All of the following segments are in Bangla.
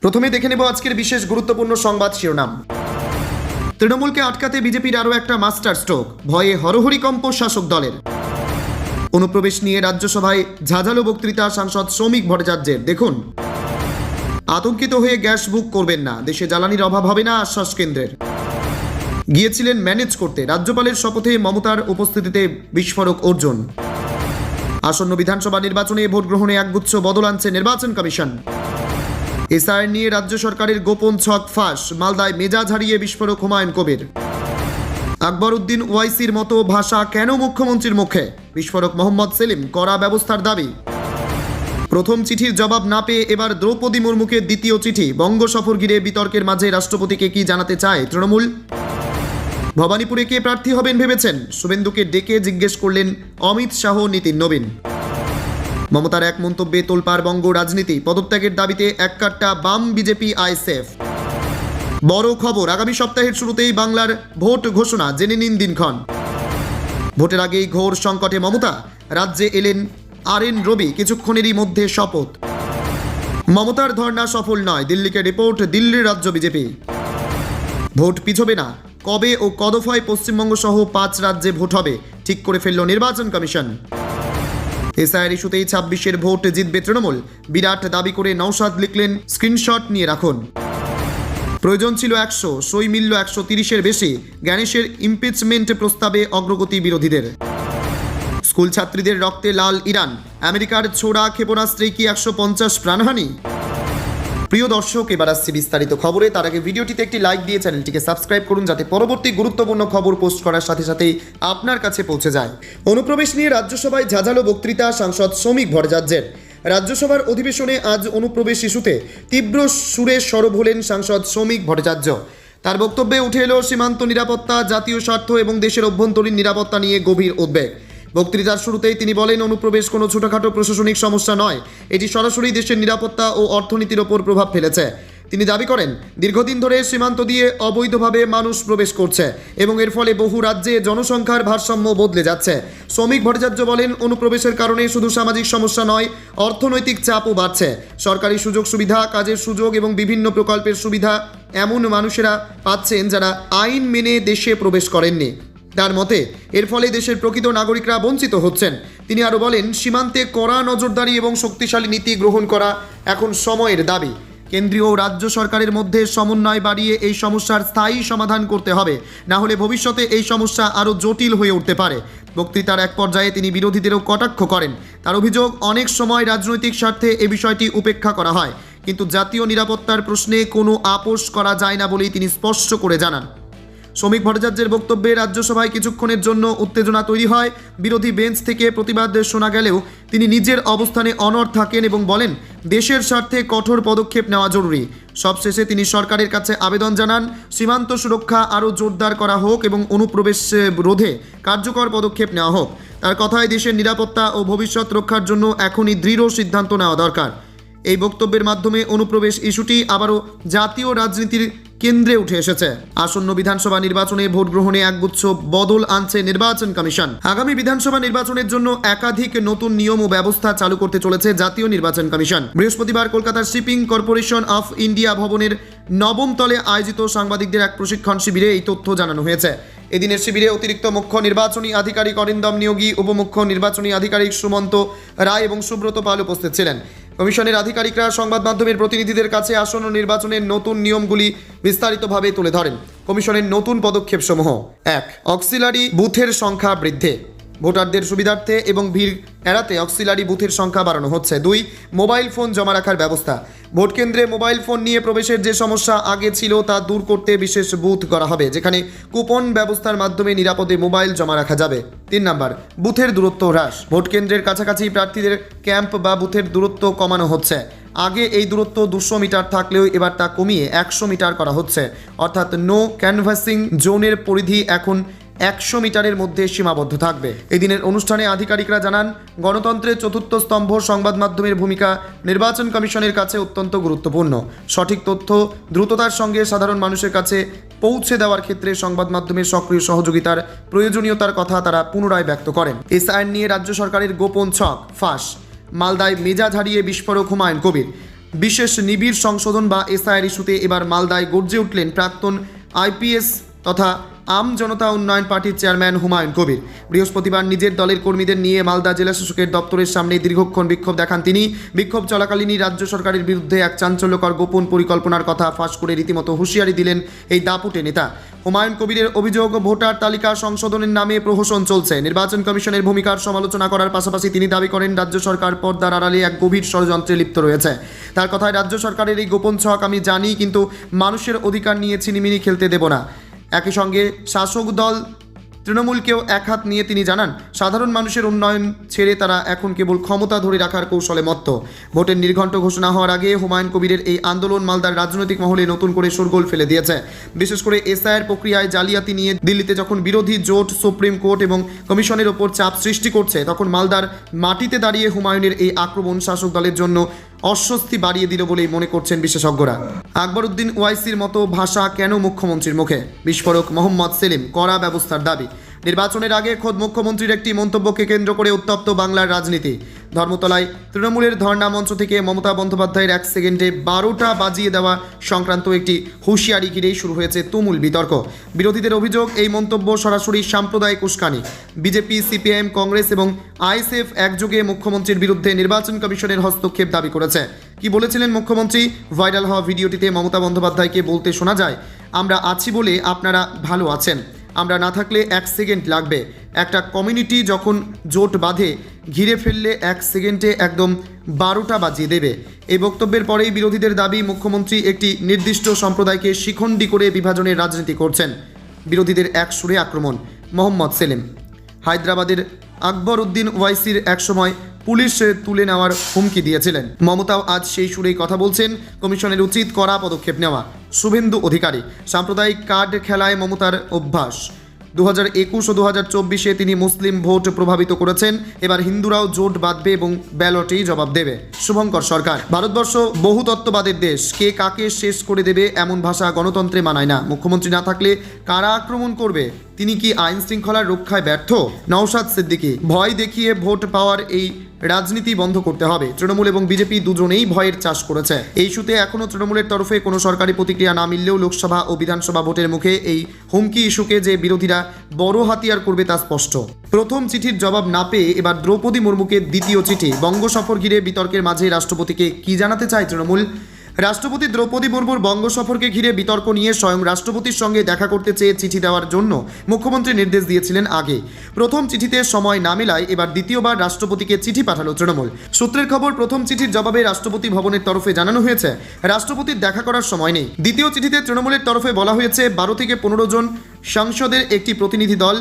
প্রথমে দেখে নেব আজকের বিশেষ গুরুত্বপূর্ণ সংবাদ শিরোনাম। তৃণমূলকে আটকাতে বিজেপির আরও একটা মাস্টার স্ট্রোক, ভয়ে হরহরিকম্প শাসক দলের। অনুপ্রবেশ নিয়ে রাজ্যসভায় ঝাঁঝালো বক্তৃতা সাংসদ শ্রমিক ভট্টাচার্যের। দেখুন, আতঙ্কিত হয়ে গ্যাস বুক করবেন না, দেশে জ্বালানির অভাব হবে না, আশ্বাস কেন্দ্রের। গিয়েছিলেন ম্যানেজ করতে, রাজ্যপালের শপথে মমতার উপস্থিতিতে বিস্ফোরক অর্জুন। আসন্ন বিধানসভা নির্বাচনে ভোট গ্রহণে একগুচ্ছ বদল আনছে নির্বাচন কমিশন। এসআইআর নিয়ে রাজ্য সরকারের গোপন ছক ফাঁস, মালদায় মেজাজ হারিয়ে বিস্ফোরক হুমায়ুন কবির। আকবর উদ্দিন ওয়াইসির মতো ভাষা কেন মুখ্যমন্ত্রীর মুখে, বিস্ফোরক মোহাম্মদ সেলিম, কড়া ব্যবস্থার দাবি। প্রথম চিঠির জবাব না পেয়ে এবার দ্রৌপদী মুর্মুকে দ্বিতীয় চিঠি, বঙ্গ সফর ঘিরে বিতর্কের মাঝে রাষ্ট্রপতিকে কি জানাতে চায় তৃণমূল। ভবানীপুরে কে প্রার্থী হবেন ভেবেছেন, শুভেন্দুকে ডেকে জিজ্ঞেস করলেন অমিত শাহ, নীতিন নবীন। মমতার এক মন্তব্যে তোলপাড় বঙ্গ রাজনীতি, পদত্যাগের দাবিতে এককাট্টা বাম বিজেপি আইএসএফ। বড় খবর, আগামী সপ্তাহের শুরুতেই বাংলার ভোট ঘোষণা, জেনে নিন দিনক্ষণ। ভোটের আগেই ঘোর সংকটে মমতা, রাজ্যে এলেন RN রবি, কিছুক্ষণেরই মধ্যে শপথ। মমতার ধর্ণা সফল নয়, দিল্লিকে রিপোর্ট দিল্লির রাজ্য বিজেপি। ভোট পিছবে না, কবে ও কদফায় পশ্চিমবঙ্গ সহ 5 রাজ্যে ভোট হবে ঠিক করে ফেলল নির্বাচন কমিশন। এসআইআর ইস্যুতেই 26-এর ভোট জিতবে তৃণমূল, বিরাট দাবি করে নওশাদ লিখলেন স্ক্রিনশট নিয়ে রাখুন। প্রয়োজন ছিল 100, সই মিলল 130-এর বেশি, জ্ঞানেশের ইমপিচমেন্ট প্রস্তাবে অগ্রগতি বিরোধীদের। স্কুল ছাত্রীদের রক্তে লাল ইরান, আমেরিকার ছোড়া ক্ষেপণাস্ত্রে কি 150 প্রাণহানি। প্রিয় দর্শক, এবার আসছে বিস্তারিত খবরে। তার আগে ভিডিওটিতে একটি লাইক দিয়ে চ্যানেলটিকে সাবস্ক্রাইব করুন, যাতে পরবর্তী গুরুত্বপূর্ণ খবর পোস্ট করার সাথে সাথেই আপনার কাছে পৌঁছে যায়। অনুপ্রবেশ নিয়ে রাজ্যসভায় ঝাঁঝালো বক্তৃতা সাংসদ শ্রমিক ভট্টাচার্যের। রাজ্যসভার অধিবেশনে আজ অনুপ্রবেশ ইস্যুতে তীব্র সুরে সরব হলেন সাংসদ শ্রমিক ভট্টাচার্য। তার বক্তব্যে উঠে এলো সীমান্ত নিরাপত্তা, জাতীয় স্বার্থ এবং দেশের অভ্যন্তরীণ নিরাপত্তা নিয়ে গভীর উদ্বেগ। বক্তৃতার শুরুতেই তিনি বলেন, অনুপ্রবেশ কোনো ছোটখাটো প্রশাসনিক সমস্যা নয়, এটি সরাসরি দেশের নিরাপত্তা ও অর্থনীতির ওপর প্রভাব ফেলেছে। তিনি দাবি করেন, দীর্ঘদিন ধরে সীমান্ত দিয়ে অবৈধভাবে মানুষ প্রবেশ করছে এবং এর ফলে বহু রাজ্যে জনসংখ্যার ভারসাম্য বদলে যাচ্ছে। শ্রমিক ভট্টাচার্য বলেন, অনুপ্রবেশের কারণে শুধু সামাজিক সমস্যা নয়, অর্থনৈতিক চাপও বাড়ছে। সরকারি সুযোগ সুবিধা, কাজের সুযোগ এবং বিভিন্ন প্রকল্পের সুবিধা এমন মানুষেরা পাচ্ছেন যারা আইন মেনে দেশে প্রবেশ করেননি। তার মতে এর ফলে দেশের প্রকৃত নাগরিকরা বঞ্চিত হচ্ছেন। তিনি আরও বলেন, সীমান্তে কড়া নজরদারি এবং শক্তিশালী নীতি গ্রহণ করা এখন সময়ের দাবি। কেন্দ্রীয় ও রাজ্য সরকারের মধ্যে সমন্বয় বাড়িয়ে এই সমস্যার স্থায়ী সমাধান করতে হবে, না হলে ভবিষ্যতে এই সমস্যা আরও জটিল হয়ে উঠতে পারে। বক্তৃতার এক পর্যায়ে তিনি বিরোধীদেরও কটাক্ষ করেন। তার অভিযোগ, অনেক সময় রাজনৈতিক স্বার্থে এ বিষয়টি উপেক্ষা করা হয়, কিন্তু জাতীয় নিরাপত্তার প্রশ্নে কোনো আপোষ করা যায় না বলেই তিনি স্পষ্ট করে জানান। শ্রমিক ভট্টাচার্যের বক্তব্যে রাজ্যসভায় কিছুক্ষণের জন্য উত্তেজনা তৈরি হয়। বিরোধী বেঞ্চ থেকে প্রতিবাদ শোনা গেলেও তিনি নিজের অবস্থানে অনড় থাকেন এবং বলেন, দেশের স্বার্থে কঠোর পদক্ষেপ নেওয়া জরুরি। সবশেষে তিনি সরকারের কাছে আবেদন জানান, সীমান্ত সুরক্ষা আরও জোরদার করা হোক এবং অনুপ্রবেশ রোধে কার্যকর পদক্ষেপ নেওয়া হোক। তার কথায়, দেশের নিরাপত্তা ও ভবিষ্যৎ রক্ষার জন্য এখনই দৃঢ় সিদ্ধান্ত নেওয়া দরকার। এই বক্তব্যের মাধ্যমে অনুপ্রবেশ ইস্যুটি আবারও জাতীয় রাজনীতির কেন্দ্রে উঠে এসেছে। আসন্ন বিধানসভা নির্বাচনে ভোট গ্রহণে একগুচ্ছ বদল আনছে নির্বাচন কমিশন। আগামী বিধানসভা নির্বাচনের জন্য একাধিক নতুন নিয়ম ও ব্যবস্থা চালু করতে চলেছে জাতীয় নির্বাচন কমিশন। বৃহস্পতিবার কলকাতার শিপিং কর্পোরেশন অফ ইন্ডিয়া ভবনের 9ম তলে আয়োজিত সাংবাদিকদের এক প্রশিক্ষণ শিবিরে এই তথ্য জানানো হয়েছে। এদিনের শিবিরে অতিরিক্ত মুখ্য নির্বাচনী আধিকারিক অরিন্দম নিয়োগী, উপমুখ্য নির্বাচনী আধিকারিক সুমন্ত রায় এবং সুব্রত পাল উপস্থিত ছিলেন। কমিশনের আধিকারিকরা সংবাদ মাধ্যমের প্রতিনিধিদের কাছে আসন্ন নির্বাচনের নতুন নিয়মগুলি বিস্তারিতভাবে তুলে ধরেন। কমিশনের নতুন পদক্ষেপসমূহ: 1. অক্সিলারি বুথের সংখ্যা বৃদ্ধি, ভোটারদের সুবিধার্থে এবং ভিড় এড়াতে অক্সিলারি বুথের সংখ্যা বাড়ানো হচ্ছে। 2. মোবাইল ফোন জমা রাখার ব্যবস্থা, ভোট কেন্দ্রে মোবাইল ফোন নিয়ে প্রবেশের যে সমস্যা আগে ছিল তা দূর করতে বিশেষ বুথ করা হবে, যেখানে কুপন ব্যবস্থার মাধ্যমে নিরাপদে মোবাইল জমা রাখা যাবে। 3 নম্বর, বুথের দূরত্ব হ্রাস, ভোট কেন্দ্রের কাছাকাছি প্রার্থীদের ক্যাম্প বা বুথের দূরত্ব কমানো হচ্ছে। আগে এই দূরত্ব 200 মিটার থাকলেও এবার তা কমিয়ে 100 মিটার করা হচ্ছে, অর্থাৎ নো ক্যানভাসিং জোনের পরিধি এখন 100 মিটারের মধ্যে সীমাবদ্ধ থাকবে। এদিনের অনুষ্ঠানে আধিকারিকরা জানান, গণতন্ত্রের চতুর্থ স্তম্ভ সংবাদ মাধ্যমের ভূমিকা নির্বাচন কমিশনের কাছে অত্যন্ত গুরুত্বপূর্ণ। সঠিক তথ্য দ্রুততার সঙ্গে সাধারণ মানুষের কাছে পৌঁছে দেওয়ার ক্ষেত্রে সংবাদ মাধ্যমের সক্রিয় সহযোগিতার প্রয়োজনীয়তার কথা তারা পুনরায় ব্যক্ত করেন। এসআইআর নিয়ে রাজ্য সরকারের গোপন ছক ফাঁস, মালদায় মেজাজ হারিয়ে বিস্ফোরক হুমায়ুন কবির। বিশেষ নিবিড় সংশোধন বা এসআইআর ইস্যুতে এবার মালদায় গর্জে উঠলেন প্রাক্তন আইপিএস তথা আম জনতা উন্নয়ন পার্টির চেয়ারম্যান হুমায়ুন কবির। বৃহস্পতিবার নিজের দলের কর্মীদের নিয়ে মালদা জেলা শাসকের দপ্তরের সামনে দীর্ঘক্ষণ বিক্ষোভ দেখান তিনি। বিক্ষোভ চলাকালীনই রাজ্য সরকারের বিরুদ্ধে এক চাঞ্চল্যকর গোপন পরিকল্পনার কথা ফাঁস করে রীতিমতো হুঁশিয়ারি দিলেন এই দাপুটে নেতা। হুমায়ুন কবিরের অভিযোগ, ভোটার তালিকা সংশোধনের নামে প্রহসন চলছে। নির্বাচন কমিশনের ভূমিকার সমালোচনা করার পাশাপাশি তিনি দাবি করেন রাজ্য সরকার পর্দার আড়ালে এক গভীর ষড়যন্ত্রে লিপ্ত রয়েছে। তার কথায়, রাজ্য সরকারের এই গোপন ছক আমি জানি, কিন্তু মানুষের অধিকার নিয়ে ছিনিমিনি খেলতে দেব না। একই সঙ্গে শাসক দল তৃণমূলকেও এক হাত নিয়ে তিনি জানান, সাধারণ মানুষের উন্নয়ন ছেড়ে তারা এখন কেবল ক্ষমতা ধরে রাখার কৌশলে মত্ত। ভোটের নির্ঘণ্ট ঘোষণা হওয়ার আগে হুমায়ুন কবিরের এই আন্দোলন মালদার রাজনৈতিক মহলে নতুন করে শোরগোল ফেলে দিয়েছে। বিশেষ করে এসআইআর প্রক্রিয়ায় জালিয়াতি নিয়ে দিল্লিতে যখন বিরোধী জোট সুপ্রিম কোর্ট এবং কমিশনের ওপর চাপ সৃষ্টি করছে, তখন মালদার মাটিতে দাঁড়িয়ে হুমায়ুনের এই আক্রমণ শাসক দলের জন্য অস্বস্তি বাড়িয়ে দিল বলেই মনে করছেন বিশেষজ্ঞরা। আকবরউদ্দিন ওয়াইসির মতো ভাষা কেন মুখ্যমন্ত্রীর মুখে? বিস্ফোরক মোহাম্মদ সেলিম, কড়া ব্যবস্থার দাবি। নির্বাচনের আগে খোদ মুখ্যমন্ত্রীর একটি মন্তব্যকে কেন্দ্র করে উত্তপ্ত বাংলার রাজনীতি। ধর্মতলায় তৃণমূলের ধর্ণা মঞ্চ থেকে মমতা বন্দ্যোপাধ্যায়ের 1 সেকেন্ডে 12টা বাজিয়ে দেওয়া সংক্রান্ত একটি হুঁশিয়ারি ঘিরেই শুরু হয়েছে তুমুল বিতর্ক। বিরোধীদের অভিযোগ, এই মন্তব্য সরাসরি সাম্প্রদায়িক উস্কানি। বিজেপি, সিপিআইএম, কংগ্রেস এবং আইএসএফ একযোগে মুখ্যমন্ত্রীর বিরুদ্ধে নির্বাচন কমিশনের হস্তক্ষেপ দাবি করেছে। কি বলেছিলেন মুখ্যমন্ত্রী? ভাইরাল হওয়া ভিডিওটিতে মমতা বন্দ্যোপাধ্যায়কে বলতে শোনা যায়, আমরা আছি বলে আপনারা ভালো আছেন, আমরা না থাকলে 1 সেকেন্ড লাগবে। একটা কমিউনিটি যখন জোট বাঁধে, ঘিরে ফেললে 1 সেকেন্ডে একদম 12টা বাজিয়ে দেবে। এই বক্তব্যের পরেই বিরোধীদের দাবি, মুখ্যমন্ত্রী একটি নির্দিষ্ট সম্প্রদায়কে শিখণ্ডী করে বিভাজনের রাজনীতি করছেন। বিরোধীদের এক সুরে আক্রমণ। মোহাম্মদ সেলিম, হায়দ্রাবাদের আকবরউদ্দিন ওয়াইসির একসময় পুলিশ তুলে নেওয়ার হুমকি দিয়েছিলেন। মমতাও আজ সেই সুরেই কথা বলছেন, কমিশনের উচিত কড়া পদক্ষেপ নেওয়া। শুভেন্দু অধিকারী, সাম্প্রদায়িক কার্ড খেলায় মমতার অভ্যাস। 2021 ও 2024 তিনি মুসলিম ভোট প্রভাবিত করেছেন, এবার হিন্দুরাও জোট বাঁধবে এবং ব্যালটেই জবাব দেবে। শুভঙ্কর সরকার, ভারতবর্ষ বহুতত্ত্ববাদের দেশ, কে কাকে শেষ করে দেবে এমন ভাষা গণতন্ত্রে মানায় না। মুখ্যমন্ত্রী না থাকলে কারা আক্রমণ করবে? তিনি কি আইন শৃঙ্খলার রক্ষায় ব্যর্থ? নওশাদ সিদ্দিকী, ভয় দেখিয়ে ভোট পাওয়ার এই রাজনীতি বন্ধ করতে হবে। তৃণমূল এবং বিজেপি দুজনেই ভয়ের চাষ করেছে। এই ইস্যুতে এখনও তৃণমূলের তরফে কোনো সরকারি প্রতিক্রিয়া না মিললেও লোকসভা ও বিধানসভা ভোটের মুখে এই হুমকি ইস্যুকে যে বিরোধীরা বড় হাতিয়ার করবে তা স্পষ্ট। প্রথম চিঠির জবাব না পেয়ে এবার দ্রৌপদী মুর্মুকে দ্বিতীয় চিঠি। বঙ্গ সফর ঘিরে বিতর্কের মাঝে রাষ্ট্রপতিকে কি জানাতে চায় তৃণমূল? রাষ্ট্রপতি দ্রৌপদী মুর্মুর বঙ্গ সফরকে ঘিরে বিতর্ক নিয়ে স্বয়ং রাষ্ট্রপতির সঙ্গে দেখা করতে চেয়ে চিঠি দেওয়ার জন্য মুখ্যমন্ত্রী নির্দেশ দিয়েছিলেন আগে। প্রথম চিঠিতে সময় না মেলায় এবার দ্বিতীয়বার রাষ্ট্রপতিকে চিঠি পাঠালো তৃণমূল। সূত্রের খবর, প্রথম চিঠির জবাবে রাষ্ট্রপতি ভবনের তরফে জানানো হয়েছে রাষ্ট্রপতির দেখা করার সময় নেই। দ্বিতীয় চিঠিতে তৃণমূলের তরফে বলা হয়েছে 12 থেকে 15 জন সংসদের একটি প্রতিনিধি দল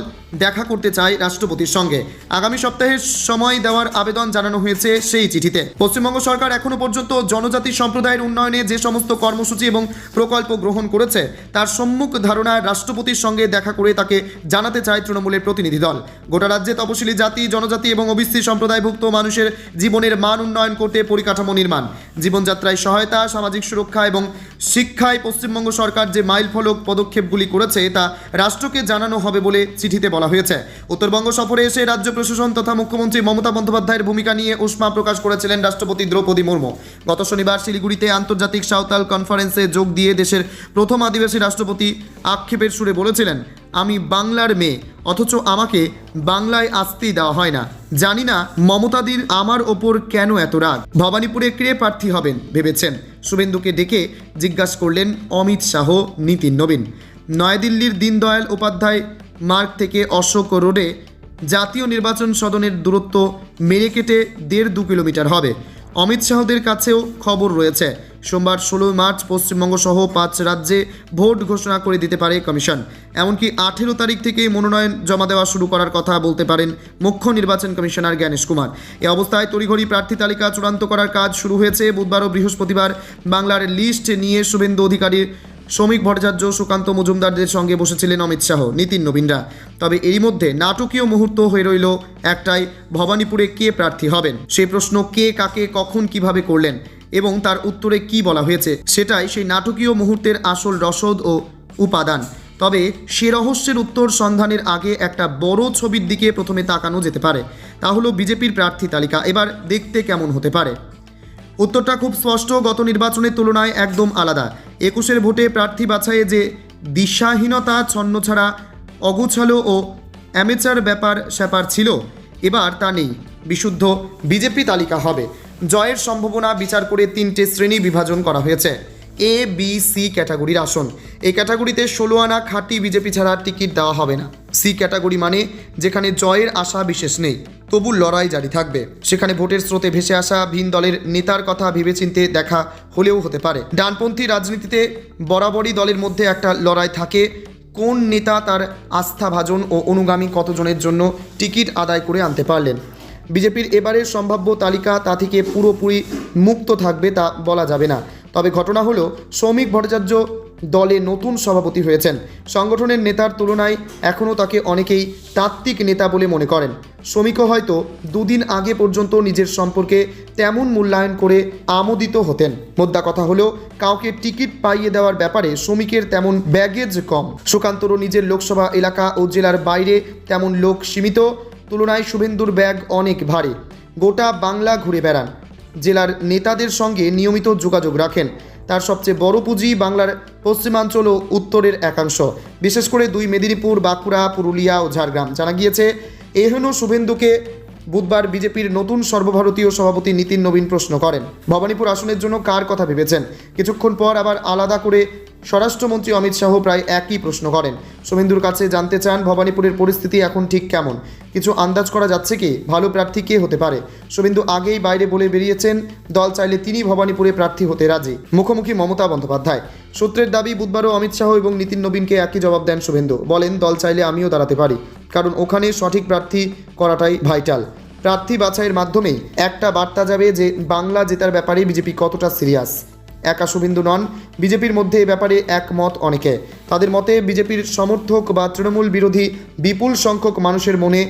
দেখা করতে চায় রাষ্ট্রপতির সঙ্গে। আগামী সপ্তাহে সময় দেওয়ার আবেদন জানানো হয়েছে সেই চিঠিতে। পশ্চিমবঙ্গ সরকার এখনো পর্যন্ত জনজাতি সম্প্রদায়ের উন্নয়নে যে সমস্ত কর্মসূচি এবং প্রকল্প গ্রহণ করেছে তার সম্মুখ ধারণা রাষ্ট্রপতির সঙ্গে দেখা করে তাকে জানাতে চায় তৃণমূলের প্রতিনিধি দল। গোটা রাজ্যে তপশিলি জাতি, জনজাতি এবং ওবিসি সম্প্রদায়ভুক্ত মানুষের জীবনের মান উন্নয়ন করতে পরিকাঠামো নির্মাণ, জীবনযাত্রায় সহায়তা, সামাজিক সুরক্ষা এবং শিক্ষায় পশ্চিমবঙ্গ সরকার যে মাইলফলক পদক্ষেপগুলি করেছে তা রাষ্ট্রকে জানানো হবে বলে চিঠিতে বলা হয়েছে। উত্তরবঙ্গ সফরে এসে রাজ্য প্রশাসন তথা মুখ্যমন্ত্রী মমতা বন্দ্যোপাধ্যায়ের ভূমিকা নিয়ে উষ্মা প্রকাশ করেছিলেন রাষ্ট্রপতি দ্রৌপদী মুর্মু। গত শনিবার শিলিগুড়িতে আন্তর্জাতিক সাঁওতাল কনফারেন্সে যোগ দিয়ে দেশের প্রথম আদিবাসী রাষ্ট্রপতি আক্ষেপের সুরে বলেছিলেন, আমি বাংলার মেয়ে, অথচ আমাকে বাংলায় আসতেই দেওয়া হয় না। জানি না মমতাদির আমার ওপর কেন এত রাগ। ভবানীপুরে কে প্রার্থী হবেন ভেবেছেন? শুভেন্দুকে ডেকে জিজ্ঞাসা করলেন অমিত শাহ, নীতিন নবীন। নয়াদিল্লির দীনদয়াল উপাধ্যায় মার্গ থেকে অশোক রোডে জাতীয় নির্বাচন সদনের দূরত্ব মেরে কেটে 1.5-2 কিলোমিটার হবে। অমিত শাহদের কাছেও খবর রয়েছে, সোমবার 16 মার্চ পশ্চিমবঙ্গ সহ 5 রাজ্যে ভোট ঘোষণা করে দিতে পারে কমিশন। এমনকি 18 তারিখ থেকে মনোনয়ন জমা দেওয়া শুরু করার কথা বলতে পারেন মুখ্য নির্বাচন কমিশনার জ্ঞানেশ কুমার। এ অবস্থায় তড়িঘড়ি প্রার্থী তালিকা চূড়ান্ত করার কাজ শুরু হয়েছে। বুধবার ও বৃহস্পতিবার বাংলার লিস্ট নিয়ে শুভেন্দু অধিকারী, শ্রমিক ভট্টাচার্য, সুকান্ত মজুমদারদের সঙ্গে বসেছিলেন অমিত শাহ, নীতিন নবীনরা। তবে এর মধ্যে নাটকীয় মুহূর্ত হয়ে রইল একটাই, ভবানীপুরে কে প্রার্থী হবেন সেই প্রশ্ন কে কাকে কখন কিভাবে করলেন এবং তার উত্তরে কি বলা হয়েছে সেটাই সেই নাটকীয় মুহূর্তের আসল রসদ ও উপাদান। তবে সে রহস্যের উত্তর সন্ধানের আগে একটা বড় ছবির দিকে প্রথমে তাকানো যেতে পারে, তা হলো বিজেপির প্রার্থী তালিকা এবার দেখতে কেমন হতে পারে। উত্তরটা খুব স্পষ্ট, গত নির্বাচনের তুলনায় একদম আলাদা। 21-এর ভোটে প্রার্থী বাছাইয়ে যে দিশাহীনতা, ছন্নছাড়া, অগোছালো ও অ্যামেচার ব্যাপার স্যাপার ছিল, এবার তা নেই। বিশুদ্ধ বিজেপি তালিকা হবে। জয়ের সম্ভাবনা বিচার করে 3টে শ্রেণী বিভাজন করা হয়েছে। এ, বি, সি ক্যাটাগরির আসন। এই ক্যাটাগরিতে 16 আনা খাঁটি বিজেপি ছাড়া টিকিট দেওয়া হবে না। সি ক্যাটাগরি মানে যেখানে জয়ের আশা বিশেষ নেই, তবু লড়াই জারি থাকবে। সেখানে ভোটের স্রোতে ভেসে আসা ভিন দলের নেতার কথা ভেবেচিন্তে দেখা হলেও হতে পারে। ডানপন্থী রাজনীতিতে বরাবরই দলের মধ্যে একটা লড়াই থাকে, কোন নেতা তার আস্থাভাজন ও অনুগামী কতজনের জন্য টিকিট আদায় করে আনতে পারলেন। বিজেপির এবারের সম্ভাব্য তালিকা তা থেকে পুরোপুরি মুক্ত থাকবে তা বলা যাবে না। তবে ঘটনা হলো, সৌমিক ভট্টাচার্য দলে নতুন সভাপতি হয়েছেন। সংগঠনের নেতার তুলনায় এখনও তাকে অনেকেই তাত্ত্বিক নেতা বলে মনে করেন। শ্রমিকও হয়তো দুদিন আগে পর্যন্ত নিজের সম্পর্কে তেমন মূল্যায়ন করে আমোদিত হতেন। মোদ্দা কথা হলো, কাউকে টিকিট পাইয়ে দেওয়ার ব্যাপারে শ্রমিকের তেমন ব্যাগেজ কম। সুকান্তরও নিজের লোকসভা এলাকা ও জেলার বাইরে তেমন লোক সীমিত। তুলনায় শুভেন্দুর ব্যাগ অনেক ভারী। গোটা বাংলা ঘুরে বেড়ান, জেলার নেতাদের সঙ্গে নিয়মিত যোগাযোগ রাখেন। তার সবচেয়ে বড় পুঁজি বাংলার পশ্চিমাঞ্চল ও উত্তরের একাংশ, বিশেষ করে 2 মেদিনীপুর, বাঁকুড়া, পুরুলিয়া ও ঝাড়গ্রাম। জানা গিয়েছে, এহেন শুভেন্দুকে বুধবার বিজেপির নতুন সর্বভারতীয় সভাপতি নীতিন নবীন প্রশ্ন করেন, ভবানীপুর আসনের জন্য কার কথা ভেবেছেন। কিছুক্ষণ পর আবার আলাদা করে স্বরাষ্ট্রমন্ত্রী অমিত শাহ প্রায় একই প্রশ্ন করেন। শুভেন্দুর কাছে জানতে চান, ভবানীপুরের পরিস্থিতি এখন ঠিক কেমন, কিছু আন্দাজ করা যাচ্ছে কি, ভালো প্রার্থী কে হতে পারে। শুভেন্দু আগেই বাইরে বলে বেরিয়েছেন, দল চাইলে তিনি ভবানীপুরে প্রার্থী হতে রাজি। মুখোমুখি মমতা বন্দ্যোপাধ্যায়। সূত্রের দাবি, বুধবারও অমিত শাহ এবং নীতিন নবীনকে একই জবাব দেন শুভেন্দু। বলেন, দল চাইলে আমিও দাঁড়াতে পারি, কারণ ওখানে সঠিক প্রার্থী করাটাই ভাইটাল। প্রার্থী বাছাইয়ের মাধ্যমেই একটা বার্তা যাবে যে বাংলা জেতার ব্যাপারে বিজেপি কতটা সিরিয়াস। একা শুভেন্দু নন, বিজেপির মধ্যে এ ব্যাপারে একমত অনেকে। তাদের মতে, বিজেপির সমর্থক বা তৃণমূল বিরোধী বিপুল সংখ্যক মানুষের মনে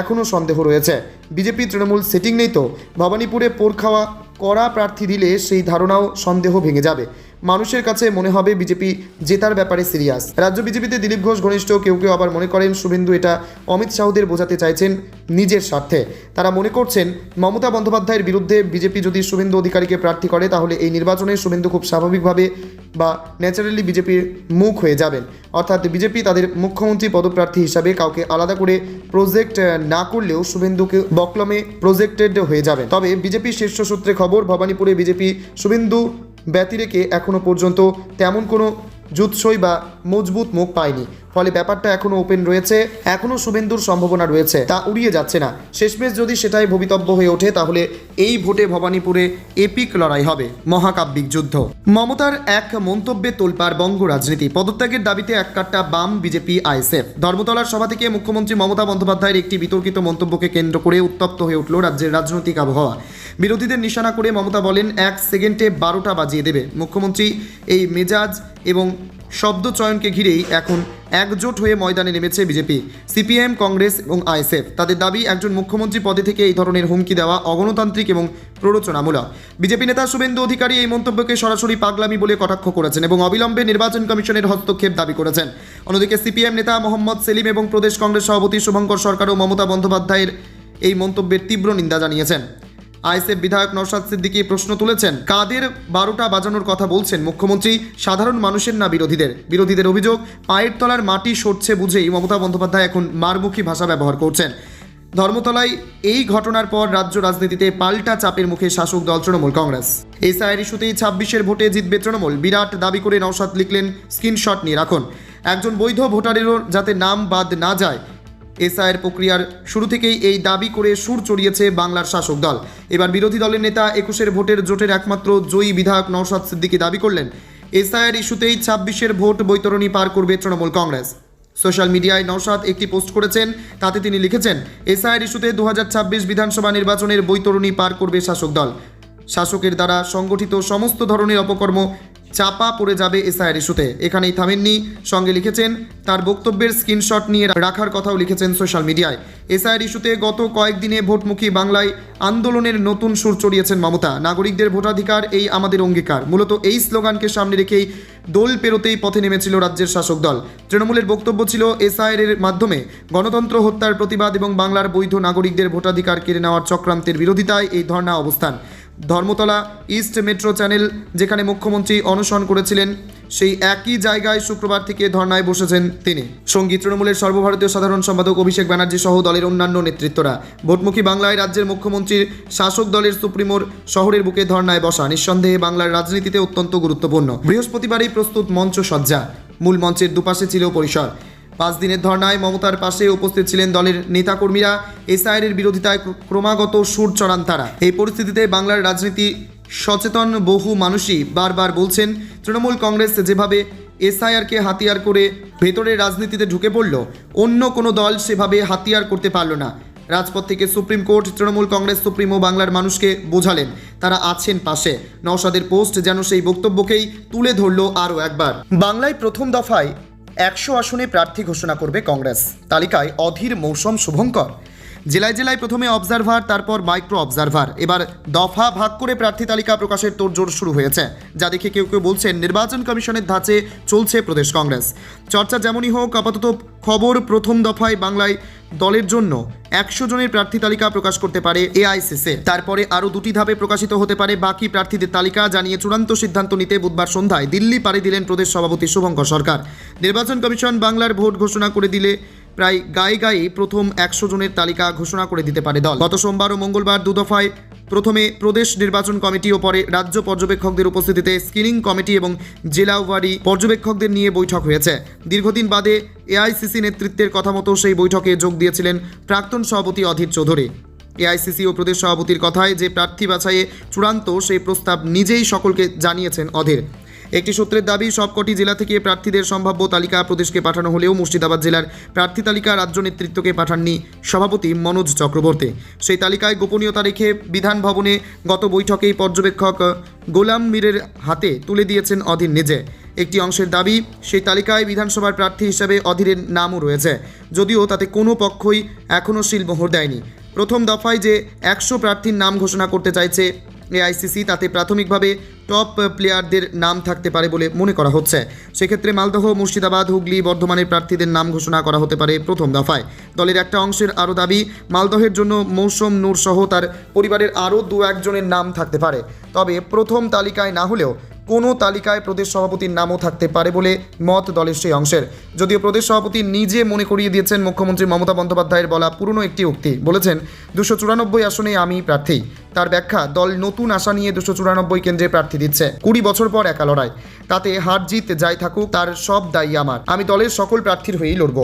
এখনও সন্দেহ রয়েছে। বিজেপি তৃণমূল সেটিং নেই তো, ভবানীপুরে পোর খাওয়া কড়া প্রার্থী দিলে সেই ধারণাও সন্দেহ ভেঙে যাবে। মানুষের কাছে মনে হবে বিজেপি জেতার ব্যাপারে সিরিয়াস। রাজ্য বিজেপিতে দিলীপ ঘোষ ঘনিষ্ঠ কেউ কেউ আবার মনে করেন, শুভেন্দু এটা অমিত শাহদের বোঝাতে চাইছেন নিজের স্বার্থে। তারা মনে করছেন, মমতা বন্দ্যোপাধ্যায়ের বিরুদ্ধে বিজেপি যদি শুভেন্দু অধিকারীকে প্রার্থী করে, তাহলে এই নির্বাচনে শুভেন্দু খুব স্বাভাবিকভাবে বা ন্যাচারালি বিজেপির মুখ হয়ে যাবেন। অর্থাৎ বিজেপি তাদের মুখ্যমন্ত্রী পদপ্রার্থী হিসাবে কাউকে আলাদা করে প্রজেক্ট না করলেও শুভেন্দুকে বকলমে প্রজেক্টেড হয়ে যাবেন। তবে বিজেপি শীর্ষ সূত্রে খবর, ভবানীপুরে বিজেপি শুভেন্দু ব্যতিরেকে এখনও পর্যন্ত তেমন কোনো জুৎসই বা মজবুত মুখ পায়নি। ফলে ব্যাপারটা এখনও ওপেন রয়েছে, এখনও শুভেন্দুর সম্ভাবনা রয়েছে, তা উড়িয়ে যাচ্ছে না। শেষমেশ যদি সেটাই ভবিতব্য হয়ে ওঠে, তাহলে এই ভোটে ভবানীপুরে এপিক লড়াই হবে, মহাকাব্যিক যুদ্ধ। মমতার এক মন্তব্যে তোলপাড় বঙ্গ রাজনীতি। পদত্যাগের দাবিতে এককাট্টা বাম, বিজেপি, আইএসএফ। ধর্মতলার সভা থেকে মুখ্যমন্ত্রী মমতা বন্দ্যোপাধ্যায়ের একটি বিতর্কিত মন্তব্যকে কেন্দ্র করে উত্তপ্ত হয়ে উঠল রাজ্যের রাজনৈতিক আবহাওয়া। বিরোধীদের নিশানা করে মমতা বলেন, 1 সেকেন্ডে 12টা বাজিয়ে দেবে। মুখ্যমন্ত্রী এই মেজাজ এবং শব্দ চয়নকে ঘিরেই এখন একজোট হয়ে ময়দানে নেমেছে বিজেপি, সিপিএম, কংগ্রেস এবং আইএসএফ। তাদের দাবি, একজন মুখ্যমন্ত্রী পদে থেকে এই ধরনের হুমকি দেওয়া অগণতান্ত্রিক এবং প্ররোচনামূলক। বিজেপি নেতা শুভেন্দু অধিকারী এই মন্তব্যকে সরাসরি পাগলামি বলে কটাক্ষ করেছেন এবং অবিলম্বে নির্বাচন কমিশনের হস্তক্ষেপ দাবি করেছেন। অন্যদিকে সিপিএম নেতা মোহাম্মদ সেলিম এবং প্রদেশ কংগ্রেস সভাপতি শুভঙ্কর সরকারও মমতা বন্দ্যোপাধ্যায়ের এই মন্তব্যের তীব্র নিন্দা জানিয়েছেন। আইএসএফ বিধায়ক নওশাদ সিদ্দিকী প্রশ্ন তুলেছেন, কাদের 12টা বাজানোর কথা বলছেন মুখ্যমন্ত্রী, সাধারণ মানুষের না বিরোধীদের? বিরোধীদের অভিযোগ, পায়ের তলার মাটি সরছে বুঝেই মমতা বন্দ্যোপাধ্যায় এখন মারমুখী ভাষা ব্যবহার করছেন। ধর্মতলায় এই ঘটনার পর রাজ্য রাজনীতিতে পাল্টা চাপের মুখে শাসক দল তৃণমূল কংগ্রেস। এসআইআর ইস্যুতেই 26-এর ভোটে জিতবে তৃণমূল, বিরাট দাবি করে নওশাদ লিখলেন, স্ক্রিনশট নিয়ে রাখুন। একজন বৈধ ভোটারেরও যাতে নাম বাদ না যায়, এসআইআর প্রক্রিয়ার শুরু থেকেই এই দাবি করে সুর চড়িয়েছে বাংলার শাসক দল। এবার বিরোধী দলের নেতা 21-এর ভোটের জোটের একমাত্র জয়ী বিধায়ক নওশাদ সিদ্দিকী দাবি করলেন, এসআইআর ইস্যুতেই 26-এর ভোট বৈতরণী পার করবে তৃণমূল কংগ্রেস। সোশ্যাল মিডিয়ায় নওশাদ একটি পোস্ট করেছেন, তাতে তিনি লিখেছেন, এসআইআর ইস্যুতে 2026 বিধানসভা নির্বাচনের বৈতরণী পার করবে শাসক দল। শাসকের দ্বারা সংগঠিত সমস্ত ধরনের অপকর্ম চাপা পড়ে যাবে এসআইআর ইস্যুতে। এখানেই থামেননি, সঙ্গে লিখেছেন তার বক্তব্যের স্ক্রিনশট নিয়ে রাখার কথাও লিখেছেন সোশ্যাল মিডিয়ায়। এসআইআর ইস্যুতে গত কয়েকদিনে ভোটমুখী বাংলায় আন্দোলনের নতুন সুর চড়িয়েছেন মমতা। নাগরিকদের ভোটাধিকার, এই আমাদের অঙ্গীকার। মূলত এই স্লোগানকে সামনে রেখেই দোল পেরোতেই পথে নেমেছিল রাজ্যের শাসক দল। তৃণমূলের বক্তব্য ছিল, এসআইআর এর মাধ্যমে গণতন্ত্র হত্যার প্রতিবাদ এবং বাংলার বৈধ নাগরিকদের ভোটাধিকার কেড়ে নেওয়ার চক্রান্তের বিরোধিতায় এই ধর্ণা অবস্থান। ধর্মতলা ইস্ট মেট্রো চ্যানেল যেখানে মুখ্যমন্ত্রী অনশন করেছিলেন সেই একই জায়গায় শুক্রবার থেকে ধর্নায় বসেছেন তিনি। সঙ্গী তৃণমূলের সর্বভারতীয় সাধারণ সম্পাদক অভিষেক ব্যানার্জি সহ দলের অন্যান্য নেতৃত্বরা। ভোটমুখী বাংলায় রাজ্যের মুখ্যমন্ত্রীর শাসক দলের সুপ্রিমোর শহরের বুকে ধর্নায় বসা নিঃসন্দেহে বাংলার রাজনীতিতে অত্যন্ত গুরুত্বপূর্ণ। বৃহস্পতিবারই প্রস্তুত মঞ্চ সজ্জা, মূল মঞ্চের দুপাশে ছিল পরিসর। 5 দিনের ধর্নায় মমতার পাশে উপস্থিত ছিলেন দলের নেতাকর্মীরা। এসআইআরের বিরোধিতায় ক্রমাগত সুর চড়ান তারা। এই পরিস্থিতিতে বাংলার রাজনীতি সচেতন বহু মানুষই বারবার বলছেন, তৃণমূল কংগ্রেস যেভাবে এসআইআরকে হাতিয়ার করে ভেতরের রাজনীতিতে ঢুকে পড়ল, অন্য কোনো দল সেভাবে হাতিয়ার করতে পারল না। রাজপথ থেকে supreme court Trinamool Congress supremo বাংলার মানুষকে বোঝালেন তারা আছেন পাশে। নওশাদের পোস্ট যেন সেই বক্তব্যকেই তুলে ধরল আরও একবার। বাংলায় প্রথম দফায় 100 আসনে প্রার্থী ঘোষণা করবে কংগ্রেস। তালিকায় অধীর, মৌসুম, শুভঙ্কর। জেলায় জেলায় প্রথমে অবজারভার, তারপর মাইক্রো অবজারভার। এবার দফা ভাগ করে প্রার্থী তালিকা প্রকাশের তোড়জোড় শুরু হয়েছে, যা দেখে কেউ কেউ বলছেন নির্বাচন কমিশনের ধাঁচে চলছে প্রদেশ কংগ্রেস। চর্চা যেমনই হোক, আপাতত খবর প্রথম দফায় বাংলায় দলের জন্য 100 জনের প্রার্থী তালিকা প্রকাশ করতে পারে এআইসিসি। তারপরে আরও 2টি ধাপে প্রকাশিত হতে পারে বাকি প্রার্থীদের তালিকা, জানিয়ে চূড়ান্ত সিদ্ধান্ত নিতে বুধবার সন্ধ্যায় দিল্লি পাড়ি দিলেন প্রদেশ সভাপতি শুভঙ্কর সরকার। নির্বাচন কমিশন বাংলার ভোট ঘোষণা করে দিলে প্রায় গায়ে গায়ে প্রথম 100 জনের তালিকা ঘোষণা করে দিতে পারে দল। গত সোমবার ও মঙ্গলবার 2 দফায় প্রথমে প্রদেশ নির্বাচন কমিটি ও পরে রাজ্য পর্যবেক্ষকদের উপস্থিতিতে স্ক্রিনিং কমিটি এবং জেলাওয়ারি পর্যবেক্ষকদের নিয়ে বৈঠক হয়েছে। দীর্ঘদিন বাদে এআইসিসি নেতৃত্বের কথা মতো সেই বৈঠকে যোগ দিয়েছিলেন প্রাক্তন সভাপতি অধীর চৌধুরী। এআইসিসি ও প্রদেশ সভাপতির কথায় যে প্রার্থী বাছাইয়ে চূড়ান্ত সেই প্রস্তাব নিজেই সকলকে জানিয়েছেন অধীর। একটি সূত্রের দাবি, সবকটি জেলা থেকে প্রার্থীদের সম্ভাব্য তালিকা প্রদেশকে পাঠানো হলেও মুর্শিদাবাদ জেলার প্রার্থী তালিকা রাজ্য নেতৃত্বকে পাঠাননি সভাপতি মনোজ চক্রবর্তী। সেই তালিকায় গোপনীয়তা রেখে বিধান ভবনে গত বৈঠকেই পর্যবেক্ষক গোলাম মীরের হাতে তুলে দিয়েছেন অধীর নিজে। একটি অংশের দাবি, সেই তালিকায় বিধানসভার প্রার্থী হিসেবে অধীরের নামও রয়েছে, যদিও তাতে কোনো পক্ষই এখনও সিলমোহর দেয়নি। প্রথম দফায় যে 100 প্রার্থীর নাম ঘোষণা করতে চাইছে এআইসিসি, তাতে প্রাথমিকভাবে টপ প্লেয়ারদের নাম থাকতে পারে বলে মনে করা হচ্ছে। সেক্ষেত্রে মালদহ, মুর্শিদাবাদ, হুগলি, বর্ধমানের প্রার্থীদের নাম ঘোষণা করা হতে পারে প্রথম দফায়। দলের একটা অংশের আরও দাবি, মালদহের জন্য মৌসুম নূর সহ তার পরিবারের আরও 2-1 জনের নাম থাকতে পারে। তবে প্রথম তালিকায় না হলেও কোনো তালিকায় প্রদেশ সভাপতির নামও থাকতে পারে বলে মত দলের সেই অংশের। যদিও প্রদেশ সভাপতি নিজে মনে করিয়ে দিয়েছেন মুখ্যমন্ত্রী মমতা বন্দ্যোপাধ্যায়ের বলা পুরনো একটি উক্তি, বলেছেন 294 আসনে আমি প্রার্থী। তার ব্যাখ্যা, দল নতুন আশা নিয়ে 294 কেন্দ্রে প্রার্থী দিচ্ছে। 20 বছর পর একা লড়াই, তাতে হার জিত যাই থাকুক তার সব দায়ী আমার। আমি দলের সকল প্রার্থীর হয়েই লড়ব।